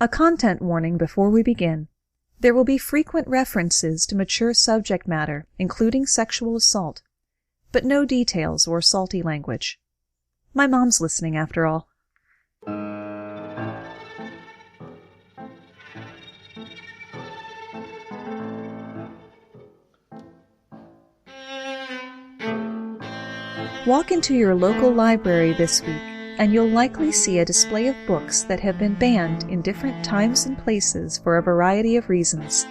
A content warning before we begin. There will be frequent references to mature subject matter, including sexual assault, but no details or salty language. My mom's listening, after all. Walk into your local library this week, and you'll likely see a display of books that have been banned in different times and places for a variety of reasons.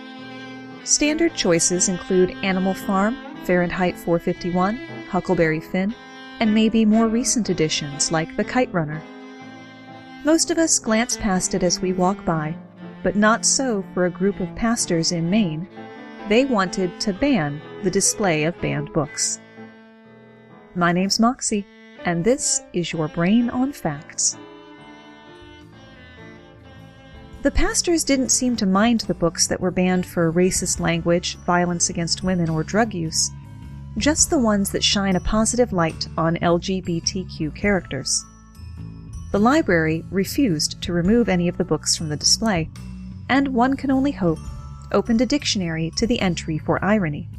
Standard choices include Animal Farm, Fahrenheit 451, Huckleberry Finn, and maybe more recent additions like The Kite Runner. Most of us glance past it as we walk by, but not so for a group of pastors in Maine. They wanted to ban the display of banned books. My name's Moxie, and this is your Brain on Facts. The pastors didn't seem to mind the books that were banned for racist language, violence against women, or drug use, just the ones that shine a positive light on LGBTQ characters. The library refused to remove any of the books from the display, and one can only hope opened a dictionary to the entry for irony.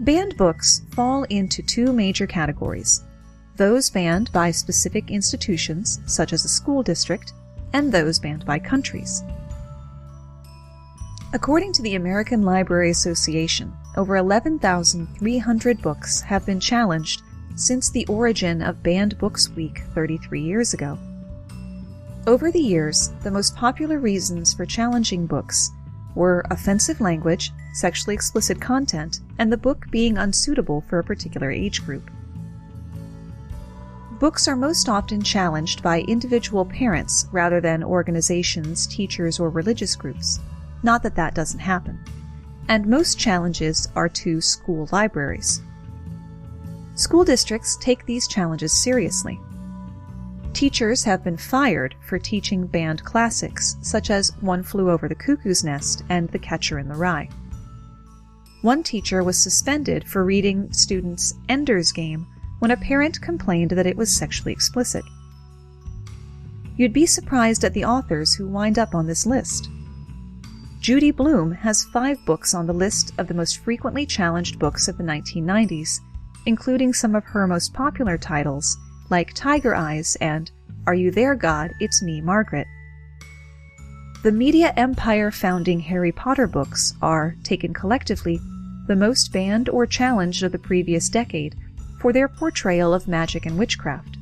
Banned books fall into two major categories: those banned by specific institutions, such as a school district, and those banned by countries. According to the American Library Association, over 11,300 books have been challenged since the origin of Banned Books Week 33 years ago. Over the years, the most popular reasons for challenging books were offensive language, sexually explicit content, and the book being unsuitable for a particular age group. Books are most often challenged by individual parents rather than organizations, teachers, or religious groups. Not that that doesn't happen. And most challenges are to school libraries. School districts take these challenges seriously. Teachers have been fired for teaching banned classics, such as One Flew Over the Cuckoo's Nest and The Catcher in the Rye. One teacher was suspended for reading students' Ender's Game when a parent complained that it was sexually explicit. You'd be surprised at the authors who wind up on this list. Judy Blume has 5 books on the list of the most frequently challenged books of the 1990s, including some of her most popular titles, like Tiger Eyes and Are You There, God? It's Me, Margaret. The media empire founding Harry Potter books are, taken collectively, the most banned or challenged of the previous decade for their portrayal of magic and witchcraft.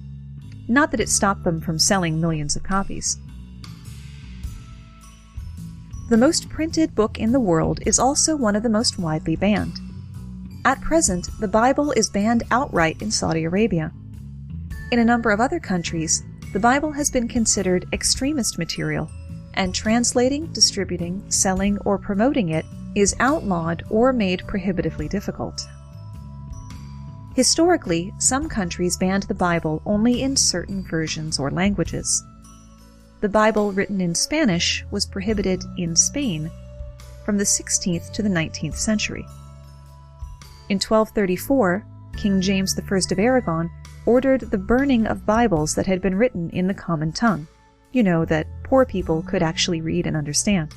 Not that it stopped them from selling millions of copies. The most printed book in the world is also one of the most widely banned. At present, the Bible is banned outright in Saudi Arabia. In a number of other countries, the Bible has been considered extremist material, and translating, distributing, selling, or promoting it is outlawed or made prohibitively difficult. Historically, some countries banned the Bible only in certain versions or languages. The Bible written in Spanish was prohibited in Spain from the 16th to the 19th century. In 1234, King James I of Aragon ordered the burning of Bibles that had been written in the common tongue, that poor people could actually read and understand.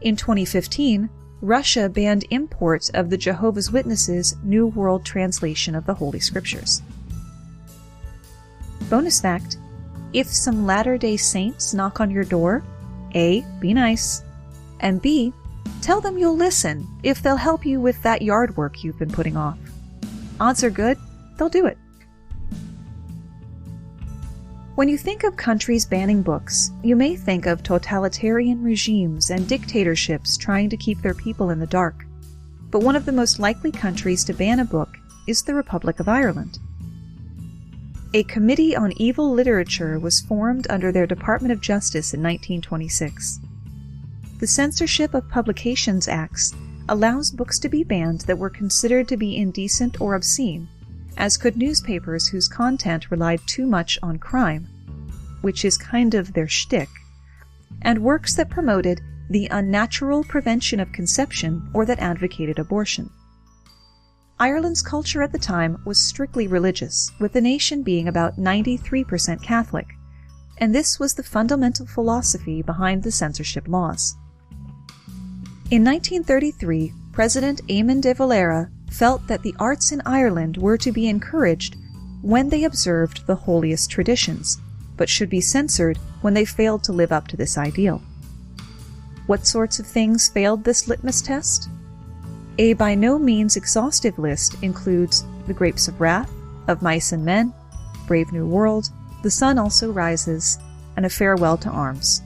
In 2015, Russia banned import of the Jehovah's Witnesses' New World Translation of the Holy Scriptures. Bonus fact: if some Latter-day Saints knock on your door, A, be nice, and B, tell them you'll listen if they'll help you with that yard work you've been putting off. Odds are good, they'll do it. When you think of countries banning books, you may think of totalitarian regimes and dictatorships trying to keep their people in the dark. But one of the most likely countries to ban a book is the Republic of Ireland. A Committee on Evil Literature was formed under their Department of Justice in 1926. The Censorship of Publications Acts allows books to be banned that were considered to be indecent or obscene, as could newspapers whose content relied too much on crime, which is kind of their shtick, and works that promoted the unnatural prevention of conception or that advocated abortion. Ireland's culture at the time was strictly religious, with the nation being about 93% Catholic, and this was the fundamental philosophy behind the censorship laws. In 1933, President Eamon de Valera felt that the arts in Ireland were to be encouraged when they observed the holiest traditions, but should be censored when they failed to live up to this ideal. What sorts of things failed this litmus test? A by no means exhaustive list includes The Grapes of Wrath, Of Mice and Men, Brave New World, The Sun Also Rises, and A Farewell to Arms.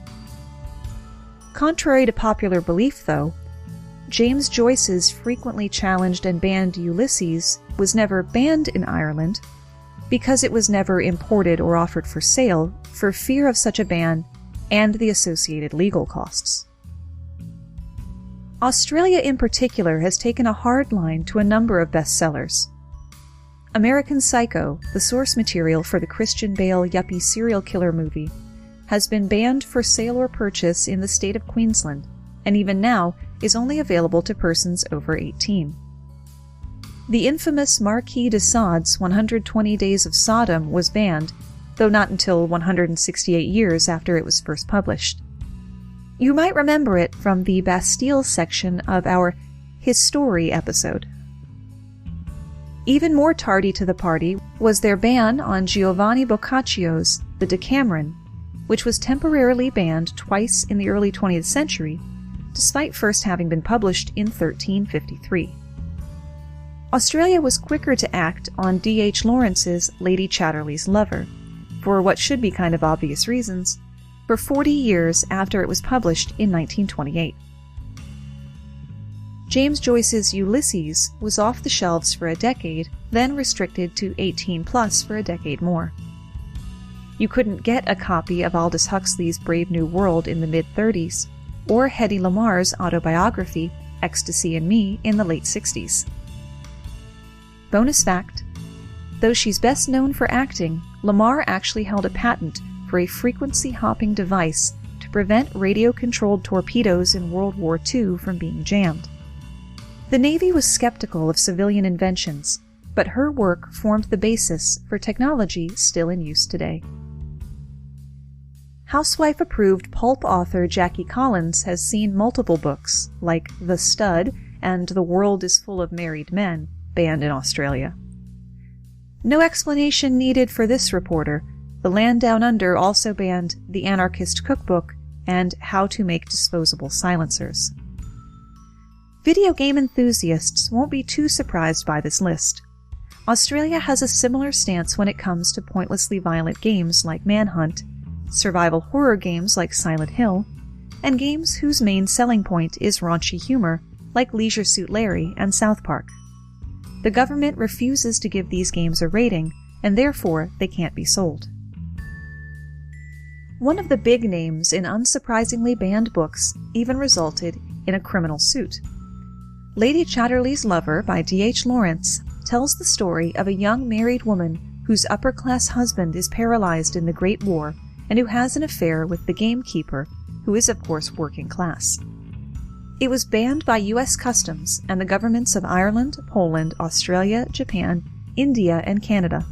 Contrary to popular belief, though, James Joyce's frequently challenged and banned Ulysses was never banned in Ireland because it was never imported or offered for sale for fear of such a ban and the associated legal costs. Australia in particular has taken a hard line to a number of bestsellers. American Psycho, the source material for the Christian Bale yuppie serial killer movie, has been banned for sale or purchase in the state of Queensland, and even now is only available to persons over 18. The infamous Marquis de Sade's 120 Days of Sodom was banned, though not until 168 years after it was first published. You might remember it from the Bastille section of our History episode. Even more tardy to the party was their ban on Giovanni Boccaccio's The Decameron, which was temporarily banned twice in the early 20th century, despite first having been published in 1353. Australia was quicker to act on D.H. Lawrence's Lady Chatterley's Lover, for what should be kind of obvious reasons, for 40 years after it was published in 1928. James Joyce's Ulysses was off the shelves for a decade, then restricted to 18+ for a decade more. You couldn't get a copy of Aldous Huxley's Brave New World in the mid-30s, or Hedy Lamarr's autobiography, Ecstasy and Me, in the late 60s. Bonus fact: though she's best known for acting, Lamarr actually held a patent for a frequency-hopping device to prevent radio-controlled torpedoes in World War II from being jammed. The Navy was skeptical of civilian inventions, but her work formed the basis for technology still in use today. Housewife-approved pulp author Jackie Collins has seen multiple books, like The Stud and The World is Full of Married Men, banned in Australia. No explanation needed for this reporter. The Land Down Under also banned The Anarchist Cookbook and How to Make Disposable Silencers. Video game enthusiasts won't be too surprised by this list. Australia has a similar stance when it comes to pointlessly violent games like Manhunt, survival horror games like Silent Hill, and games whose main selling point is raunchy humor like Leisure Suit Larry and South Park. The government refuses to give these games a rating, and therefore they can't be sold. One of the big names in unsurprisingly banned books even resulted in a criminal suit. Lady Chatterley's Lover by D.H. Lawrence tells the story of a young married woman whose upper-class husband is paralyzed in the Great War and who has an affair with the gamekeeper, who is of course working class. It was banned by U.S. Customs and the governments of Ireland, Poland, Australia, Japan, India, and Canada.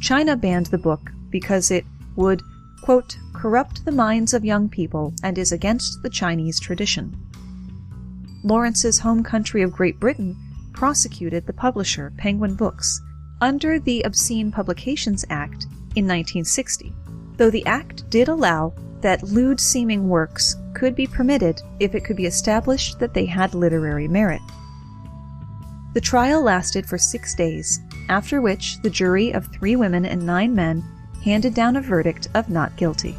China banned the book because it would, quote, corrupt the minds of young people and is against the Chinese tradition. Lawrence's home country of Great Britain prosecuted the publisher, Penguin Books, under the Obscene Publications Act in 1960, though the act did allow that lewd-seeming works could be permitted if it could be established that they had literary merit. The trial lasted for 6 days, after which the jury of 3 women and 9 men handed down a verdict of not guilty.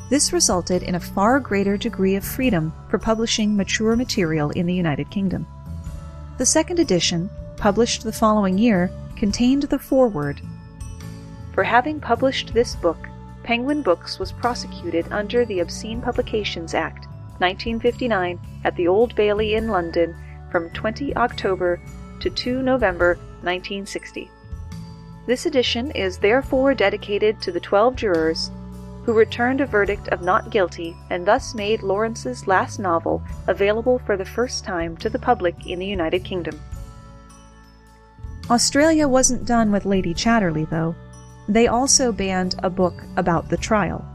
This resulted in a far greater degree of freedom for publishing mature material in the United Kingdom. The second edition, published the following year, contained the foreword, "For having published this book, Penguin Books was prosecuted under the Obscene Publications Act, 1959, at the Old Bailey in London from 20 October to 2 November 1960. This edition is therefore dedicated to the 12 jurors who returned a verdict of not guilty and thus made Lawrence's last novel available for the first time to the public in the United Kingdom." Australia wasn't done with Lady Chatterley, though. They also banned a book about the trial.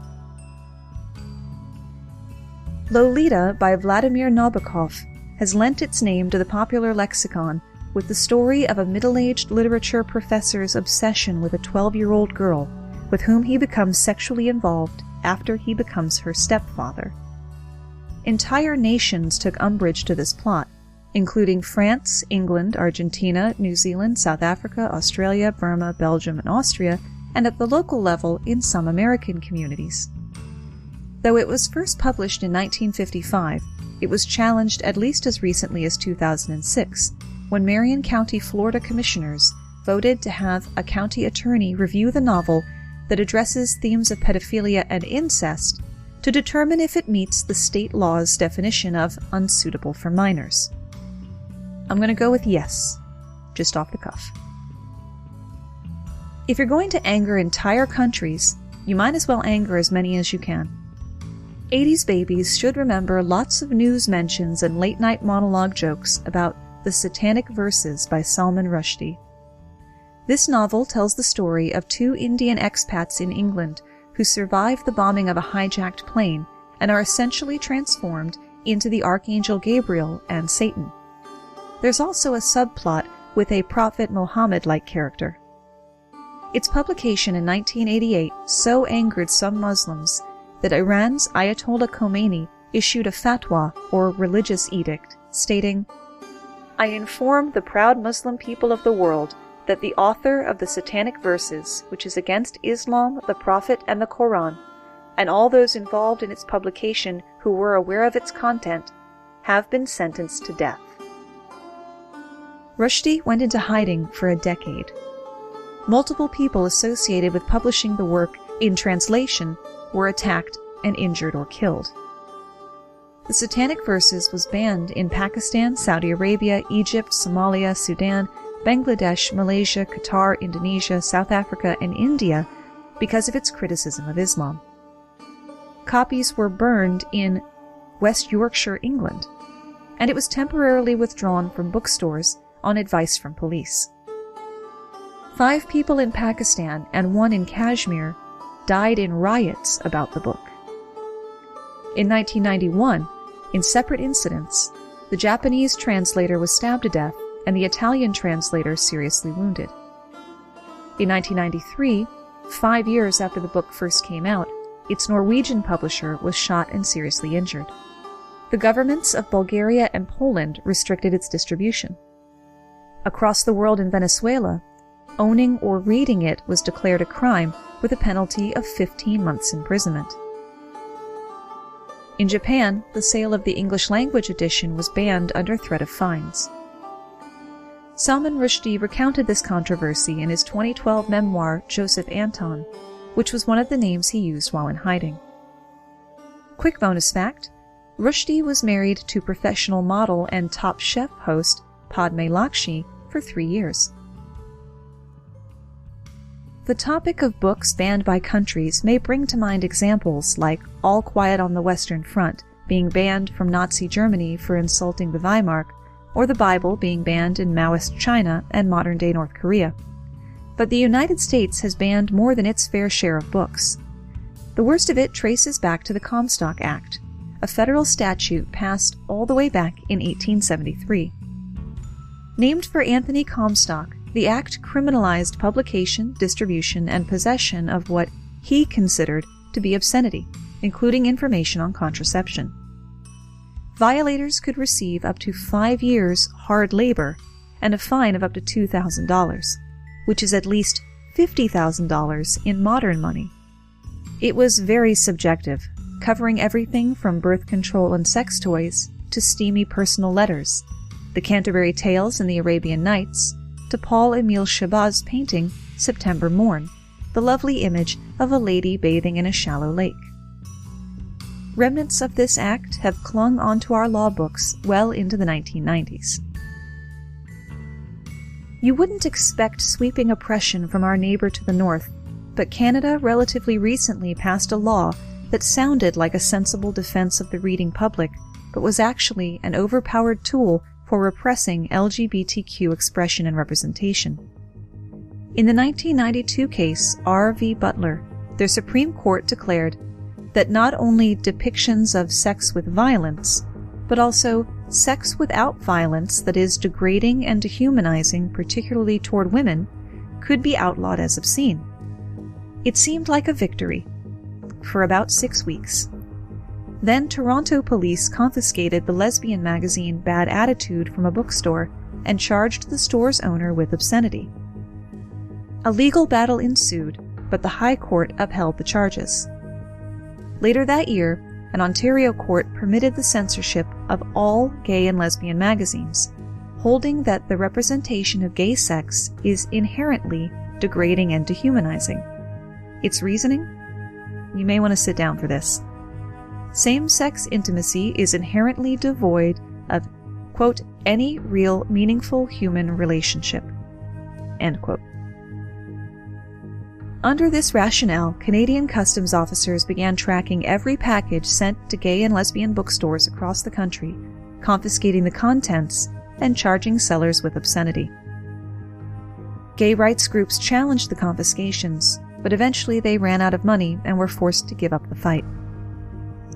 Lolita by Vladimir Nabokov has lent its name to the popular lexicon with the story of a middle-aged literature professor's obsession with a 12-year-old girl with whom he becomes sexually involved after he becomes her stepfather. Entire nations took umbrage to this plot, including France, England, Argentina, New Zealand, South Africa, Australia, Burma, Belgium, and Austria, and at the local level in some American communities. Though it was first published in 1955, it was challenged at least as recently as 2006, when Marion County, Florida commissioners voted to have a county attorney review the novel that addresses themes of pedophilia and incest to determine if it meets the state law's definition of unsuitable for minors. I'm going to go with yes, just off the cuff. If you're going to anger entire countries, you might as well anger as many as you can. 80s babies should remember lots of news mentions and late-night monologue jokes about the Satanic Verses by Salman Rushdie. This novel tells the story of two Indian expats in England who survive the bombing of a hijacked plane and are essentially transformed into the Archangel Gabriel and Satan. There's also a subplot with a Prophet Muhammad-like character. Its publication in 1988 so angered some Muslims that Iran's Ayatollah Khomeini issued a fatwa, or religious edict, stating, "I inform the proud Muslim people of the world that the author of the Satanic Verses, which is against Islam, the Prophet, and the Quran, and all those involved in its publication who were aware of its content, have been sentenced to death." Rushdie went into hiding for a decade. Multiple people associated with publishing the work in translation were attacked and injured or killed. The Satanic Verses was banned in Pakistan, Saudi Arabia, Egypt, Somalia, Sudan, Bangladesh, Malaysia, Qatar, Indonesia, South Africa, and India because of its criticism of Islam. Copies were burned in West Yorkshire, England, and it was temporarily withdrawn from bookstores on advice from police. 5 people in Pakistan and 1 in Kashmir died in riots about the book. In 1991, in separate incidents, the Japanese translator was stabbed to death and the Italian translator seriously wounded. In 1993, 5 years after the book first came out, its Norwegian publisher was shot and seriously injured. The governments of Bulgaria and Poland restricted its distribution. Across the world in Venezuela, owning or reading it was declared a crime with a penalty of 15 months imprisonment. In Japan, the sale of the English language edition was banned under threat of fines. Salman Rushdie recounted this controversy in his 2012 memoir, Joseph Anton, which was one of the names he used while in hiding. Quick bonus fact, Rushdie was married to professional model and Top Chef host Padme Lakshmi for 3 years. The topic of books banned by countries may bring to mind examples like All Quiet on the Western Front being banned from Nazi Germany for insulting the Wehrmacht, or the Bible being banned in Maoist China and modern-day North Korea. But the United States has banned more than its fair share of books. The worst of it traces back to the Comstock Act, a federal statute passed all the way back in 1873. Named for Anthony Comstock, the act criminalized publication, distribution, and possession of what he considered to be obscenity, including information on contraception. Violators could receive up to 5 years hard labor and a fine of up to $2,000, which is at least $50,000 in modern money. It was very subjective, covering everything from birth control and sex toys to steamy personal letters, the Canterbury Tales and the Arabian Nights, to Paul Emile Chabaz's painting, September Morn, the lovely image of a lady bathing in a shallow lake. Remnants of this act have clung onto our law books well into the 1990s. You wouldn't expect sweeping oppression from our neighbor to the north, but Canada relatively recently passed a law that sounded like a sensible defense of the reading public, but was actually an overpowered tool for repressing LGBTQ expression and representation. In the 1992 case R. v. Butler, the Supreme Court declared that not only depictions of sex with violence, but also sex without violence that is degrading and dehumanizing, particularly toward women, could be outlawed as obscene. It seemed like a victory for about 6 weeks. Then Toronto police confiscated the lesbian magazine Bad Attitude from a bookstore and charged the store's owner with obscenity. A legal battle ensued, but the High Court upheld the charges. Later that year, an Ontario court permitted the censorship of all gay and lesbian magazines, holding that the representation of gay sex is inherently degrading and dehumanizing. Its reasoning? You may want to sit down for this. Same-sex intimacy is inherently devoid of, quote, any real meaningful human relationship, end quote. Under this rationale, Canadian customs officers began tracking every package sent to gay and lesbian bookstores across the country, confiscating the contents and charging sellers with obscenity. Gay rights groups challenged the confiscations, but eventually they ran out of money and were forced to give up the fight.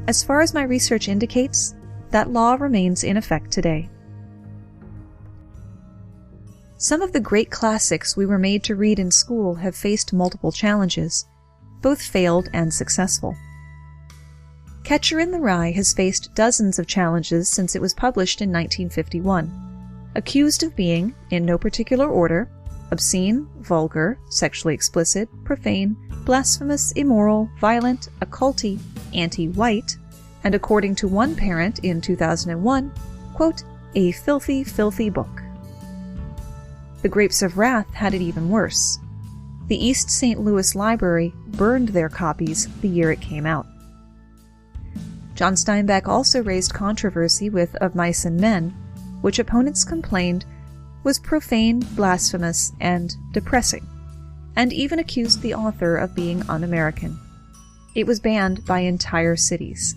As far as my research indicates, that law remains in effect today. Some of the great classics we were made to read in school have faced multiple challenges, both failed and successful. Catcher in the Rye has faced dozens of challenges since it was published in 1951, accused of being, in no particular order, obscene, vulgar, sexually explicit, profane, blasphemous, immoral, violent, occulty, anti-white, and according to one parent in 2001, quote, a filthy, filthy book. The Grapes of Wrath had it even worse. The East St. Louis Library burned their copies the year it came out. John Steinbeck also raised controversy with Of Mice and Men, which opponents complained was profane, blasphemous, and depressing, and even accused the author of being un-American. It was banned by entire cities.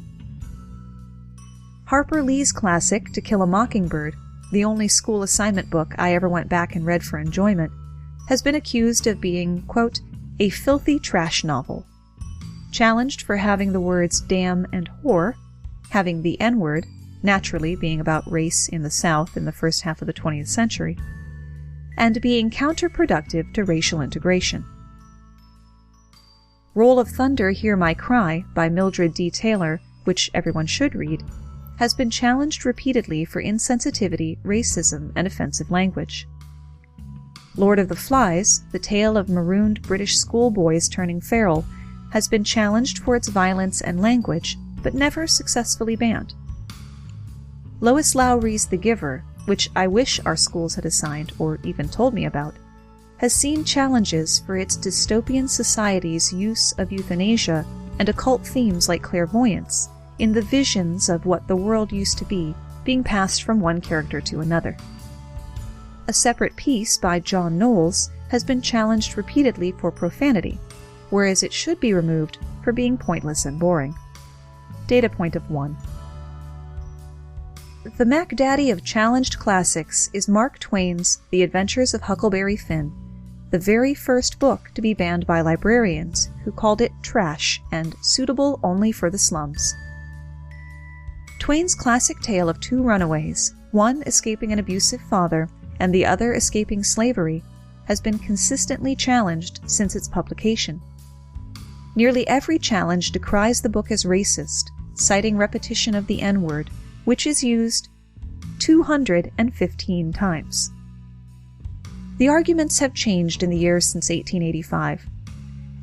Harper Lee's classic To Kill a Mockingbird, the only school assignment book I ever went back and read for enjoyment, has been accused of being, quote, a filthy trash novel. Challenged for having the words damn and whore, having the N-word, naturally being about race in the South in the first half of the 20th century, and being counterproductive to racial integration. Roll of Thunder, Hear My Cry by Mildred D. Taylor, which everyone should read, has been challenged repeatedly for insensitivity, racism, and offensive language. Lord of the Flies, the tale of marooned British schoolboys turning feral, has been challenged for its violence and language, but never successfully banned. Lois Lowry's The Giver, which I wish our schools had assigned or even told me about, has seen challenges for its dystopian society's use of euthanasia and occult themes like clairvoyance in the visions of what the world used to be being passed from one character to another. A separate piece by John Knowles has been challenged repeatedly for profanity, whereas it should be removed for being pointless and boring. Data point of 1. The Mac Daddy of challenged classics is Mark Twain's The Adventures of Huckleberry Finn, the very first book to be banned by librarians who called it trash and suitable only for the slums. Twain's classic tale of two runaways, one escaping an abusive father and the other escaping slavery, has been consistently challenged since its publication. Nearly every challenge decries the book as racist, citing repetition of the N-word, which is used 215 times. The arguments have changed in the years since 1885.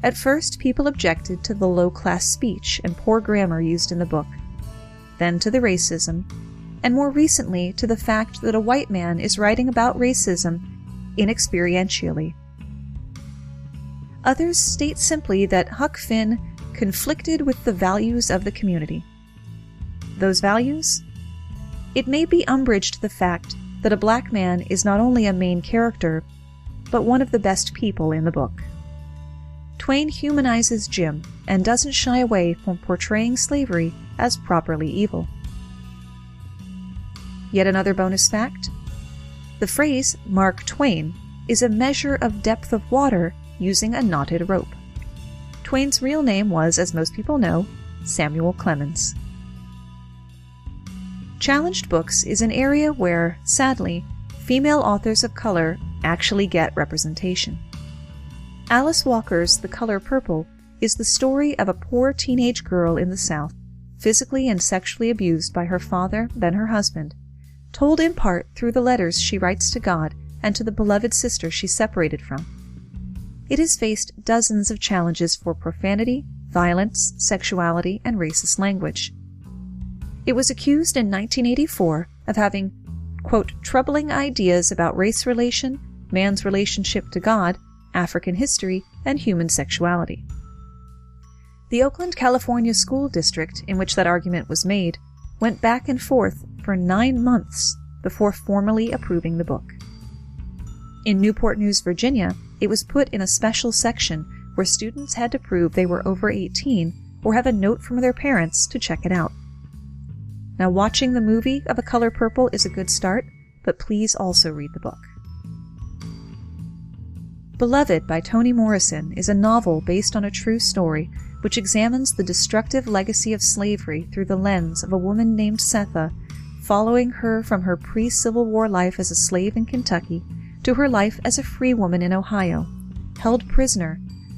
At first, people objected to the low-class speech and poor grammar used in the book, then to the racism, and more recently to the fact that a white man is writing about racism inexperientially. Others state simply that Huck Finn conflicted with the values of the community. Those values? It may be umbrage to the fact that a black man is not only a main character, but one of the best people in the book. Twain humanizes Jim and doesn't shy away from portraying slavery as properly evil. Yet another bonus fact: the phrase Mark Twain is a measure of depth of water using a knotted rope. Twain's real name was, as most people know, Samuel Clemens. Challenged books is an area where, sadly, female authors of color actually get representation. Alice Walker's The Color Purple is the story of a poor teenage girl in the South, physically and sexually abused by her father, then her husband, told in part through the letters she writes to God and to the beloved sister she's separated from. It has faced dozens of challenges for profanity, violence, sexuality, and racist language. It was accused in 1984 of having, quote, troubling ideas about race relation, man's relationship to God, African history, and human sexuality. The Oakland, California school district in which that argument was made went back and forth for 9 months before formally approving the book. In Newport News, Virginia, it was put in a special section where students had to prove they were over 18 or have a note from their parents to check it out. Now, watching the movie of A Color Purple is a good start, but please also read the book. Beloved by Toni Morrison is a novel based on a true story which examines the destructive legacy of slavery through the lens of a woman named Setha, following her from her pre-Civil War life as a slave in Kentucky to her life as a free woman in Ohio, held prisoner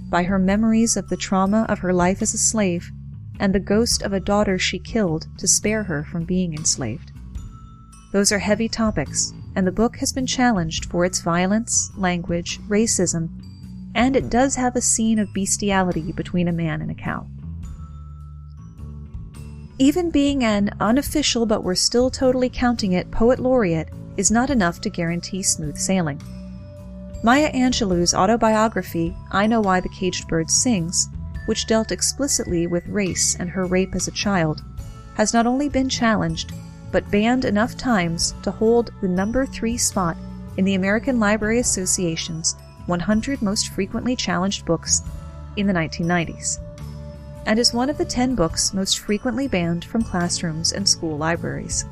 by her memories of the trauma of her life as a slave and the ghost of a daughter she killed to spare her from being enslaved. Those are heavy topics, and the book has been challenged for its violence, language, racism, and it does have a scene of bestiality between a man and a cow. Even being an unofficial, but we're still totally counting it, poet laureate is not enough to guarantee smooth sailing. Maya Angelou's autobiography, I Know Why the Caged Bird Sings, which dealt explicitly with race and her rape as a child, has not only been challenged, but banned enough times to hold the number 3 spot in the American Library Association's 100 most frequently challenged books in the 1990s, and is one of the 10 books most frequently banned from classrooms and school libraries.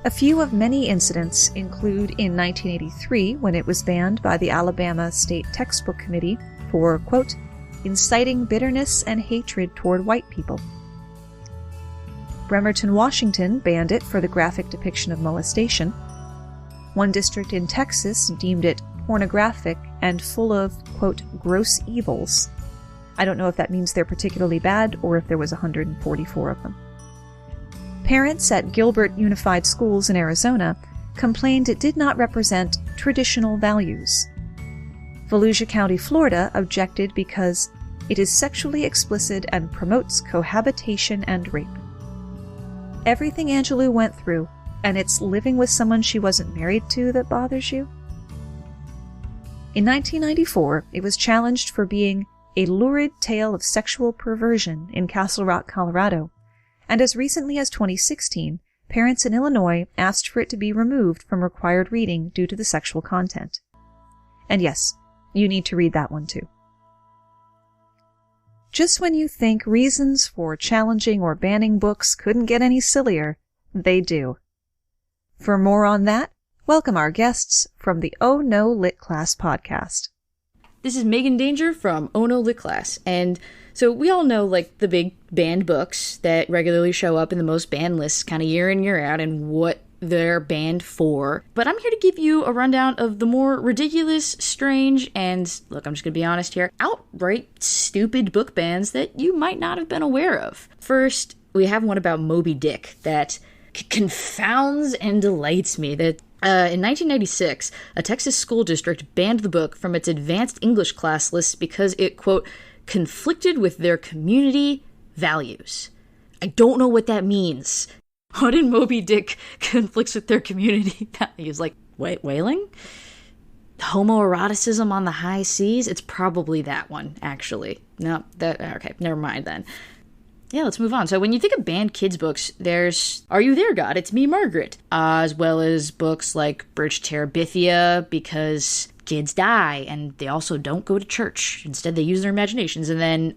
A few of many incidents include in 1983 when it was banned by the Alabama State Textbook Committee for, quote, inciting bitterness and hatred toward white people. Bremerton, Washington banned it for the graphic depiction of molestation. One district in Texas deemed it pornographic and full of, quote, gross evils. I don't know if that means they're particularly bad or if there was 144 of them. Parents at Gilbert Unified Schools in Arizona complained it did not represent traditional values. Volusia County, Florida objected because it is sexually explicit and promotes cohabitation and rape. Everything Angelou went through, and it's living with someone she wasn't married to that bothers you? In 1994, it was challenged for being a lurid tale of sexual perversion in Castle Rock, Colorado, and as recently as 2016, parents in Illinois asked for it to be removed from required reading due to the sexual content. And yes, you need to read that one too. Just when you think reasons for challenging or banning books couldn't get any sillier, they do. For more on that, welcome our guests from the Oh No Lit Class podcast. This is Megan Danger from Oh No Lit Class, and so we all know, like, the big banned books that regularly show up in the most banned lists kind of year in, year out, and what they're banned for. But I'm here to give you a rundown of the more ridiculous, strange, and, look, I'm just going to be honest here, outright stupid book bans that you might not have been aware of. First, we have one about Moby Dick that confounds and delights me. That in 1996, a Texas school district banned the book from its advanced English class list because it, quote, conflicted with their community values. I don't know what that means. What in Moby Dick conflicts with their community values? Like, whaling? Homoeroticism on the high seas? It's probably that one, actually. No, okay, never mind then. Yeah, let's move on. So when you think of banned kids' books, there's Are You There, God? It's Me, Margaret. As well as books like Bridge Terabithia, because kids die, and they also don't go to church. Instead, they use their imaginations. And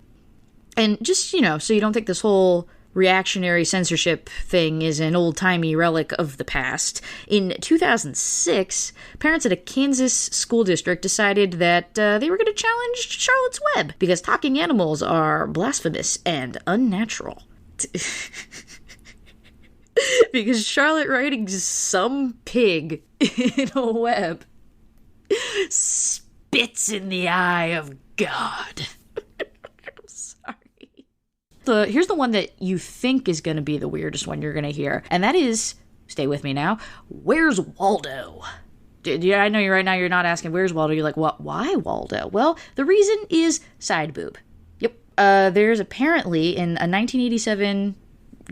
just, so you don't think this whole reactionary censorship thing is an old-timey relic of the past. In 2006, parents at a Kansas school district decided that they were going to challenge Charlotte's Web because talking animals are blasphemous and unnatural. Because Charlotte writing some pig in a web spits in the eye of God. I'm sorry. Here's the one that you think is going to be the weirdest one you're going to hear, and that is, stay with me now, Where's Waldo? I know right now you're not asking, where's Waldo? You're like, what? Why Waldo? Well, the reason is side boob. Yep. There's apparently, in a 1987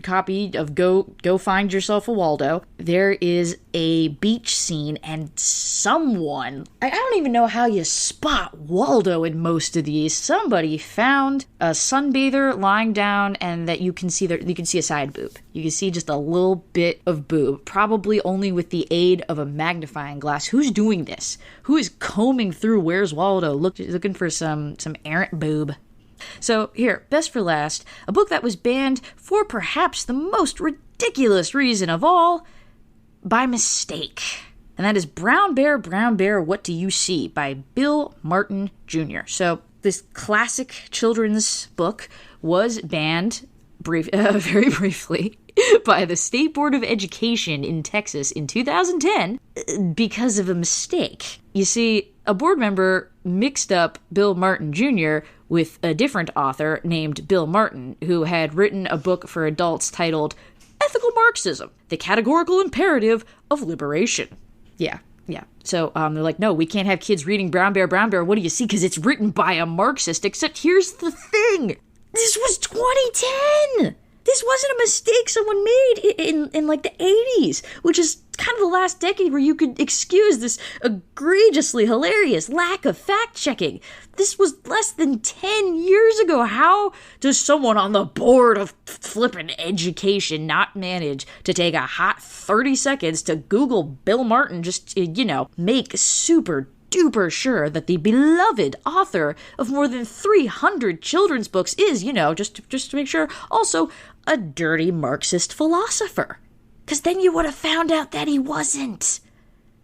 copy of Go Find Yourself a Waldo, there is a beach scene, and someone, I don't even know how you spot Waldo in most of these, somebody found a sunbather lying down, and that you can see a side boob. You can see just a little bit of boob, probably only with the aid of a magnifying glass. Who's doing this? Who is combing through Where's Waldo looking for some errant boob? So here, best for last, a book that was banned for perhaps the most ridiculous reason of all, by mistake. And that is Brown Bear, What Do You See? By Bill Martin Jr. So this classic children's book was banned very briefly by the State Board of Education in Texas in 2010 because of a mistake. You see, a board member mixed up Bill Martin Jr. with a different author named Bill Martin, who had written a book for adults titled Ethical Marxism, the Categorical Imperative of Liberation. Yeah. So they're like, no, we can't have kids reading Brown Bear, What Do You See? Because it's written by a Marxist, except here's the thing. This was 2010! This wasn't a mistake someone made in like the 80s, which is kind of the last decade where you could excuse this egregiously hilarious lack of fact-checking. This was less than 10 years ago. How does someone on the board of flippin' education not manage to take a hot 30 seconds to Google Bill Martin, just, make super duper sure that the beloved author of more than 300 children's books is, just to make sure, also a dirty Marxist philosopher? Because then you would have found out that he wasn't.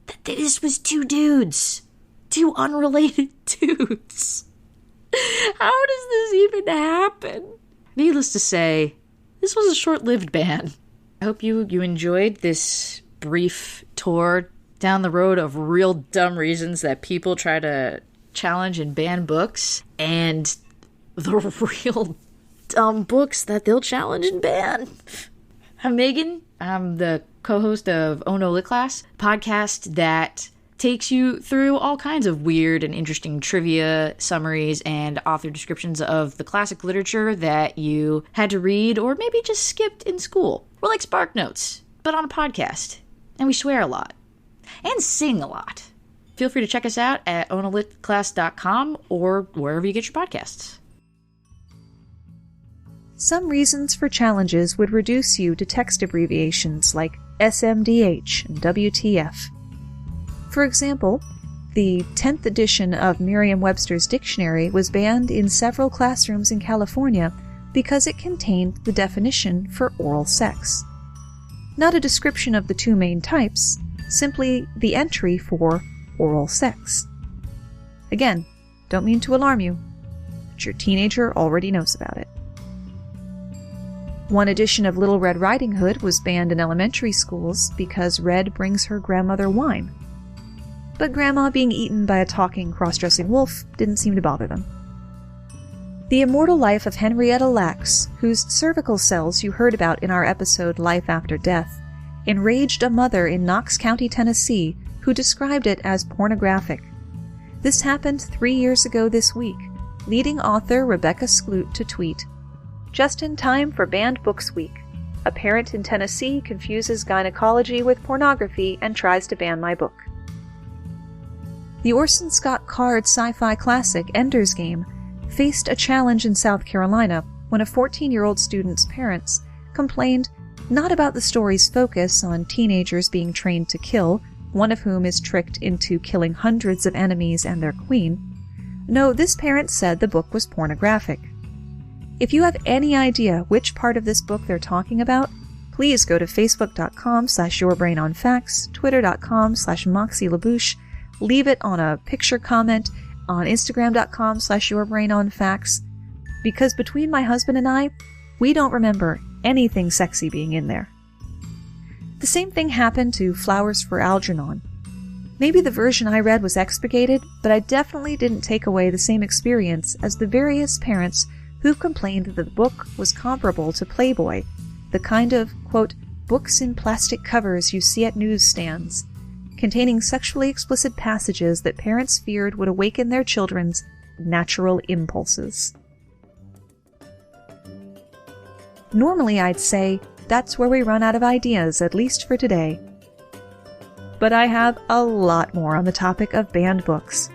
That this was two dudes. Two unrelated dudes. How does this even happen? Needless to say, this was a short-lived ban. I hope you enjoyed this brief tour down the road of real dumb reasons that people try to challenge and ban books, and the real dumb books that they'll challenge and ban. I'm Megan. I'm the co-host of Oh No Lit Class, podcast that takes you through all kinds of weird and interesting trivia, summaries, and author descriptions of the classic literature that you had to read or maybe just skipped in school. We're like Spark Notes, but on a podcast. And we swear a lot. And sing a lot. Feel free to check us out at onolitclass.com or wherever you get your podcasts. Some reasons for challenges would reduce you to text abbreviations like SMDH and WTF. For example, the 10th edition of Merriam-Webster's dictionary was banned in several classrooms in California because it contained the definition for oral sex. Not a description of the two main types, simply the entry for oral sex. Again, don't mean to alarm you, but your teenager already knows about it. One edition of Little Red Riding Hood was banned in elementary schools because Red brings her grandmother wine. But Grandma being eaten by a talking, cross-dressing wolf didn't seem to bother them. The immortal life of Henrietta Lacks, whose cervical cells you heard about in our episode Life After Death, enraged a mother in Knox County, Tennessee, who described it as pornographic. This happened 3 years ago this week, leading author Rebecca Skloot to tweet, "Just in time for Banned Books Week. A parent in Tennessee confuses gynecology with pornography and tries to ban my book." The Orson Scott Card sci-fi classic Ender's Game faced a challenge in South Carolina when a 14-year-old student's parents complained not about the story's focus on teenagers being trained to kill, one of whom is tricked into killing hundreds of enemies and their queen. No, this parent said the book was pornographic. If you have any idea which part of this book they're talking about, please go to facebook.com/yourbrainonfacts, twitter.com/moxielabouche, leave it on a picture comment on instagram.com/yourbrainonfacts, because between my husband and I, we don't remember anything sexy being in there. The same thing happened to Flowers for Algernon. Maybe the version I read was expurgated, but I definitely didn't take away the same experience as the various parents who complained that the book was comparable to Playboy, the kind of, quote, books in plastic covers you see at newsstands, containing sexually explicit passages that parents feared would awaken their children's natural impulses. Normally I'd say, that's where we run out of ideas, at least for today. But I have a lot more on the topic of banned books.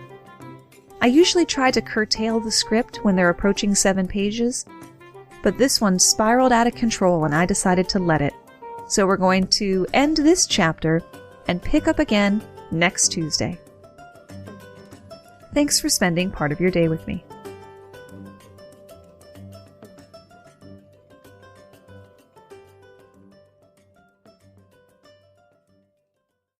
I usually try to curtail the script when they're approaching 7 pages, but this one spiraled out of control and I decided to let it. So we're going to end this chapter and pick up again next Tuesday. Thanks for spending part of your day with me.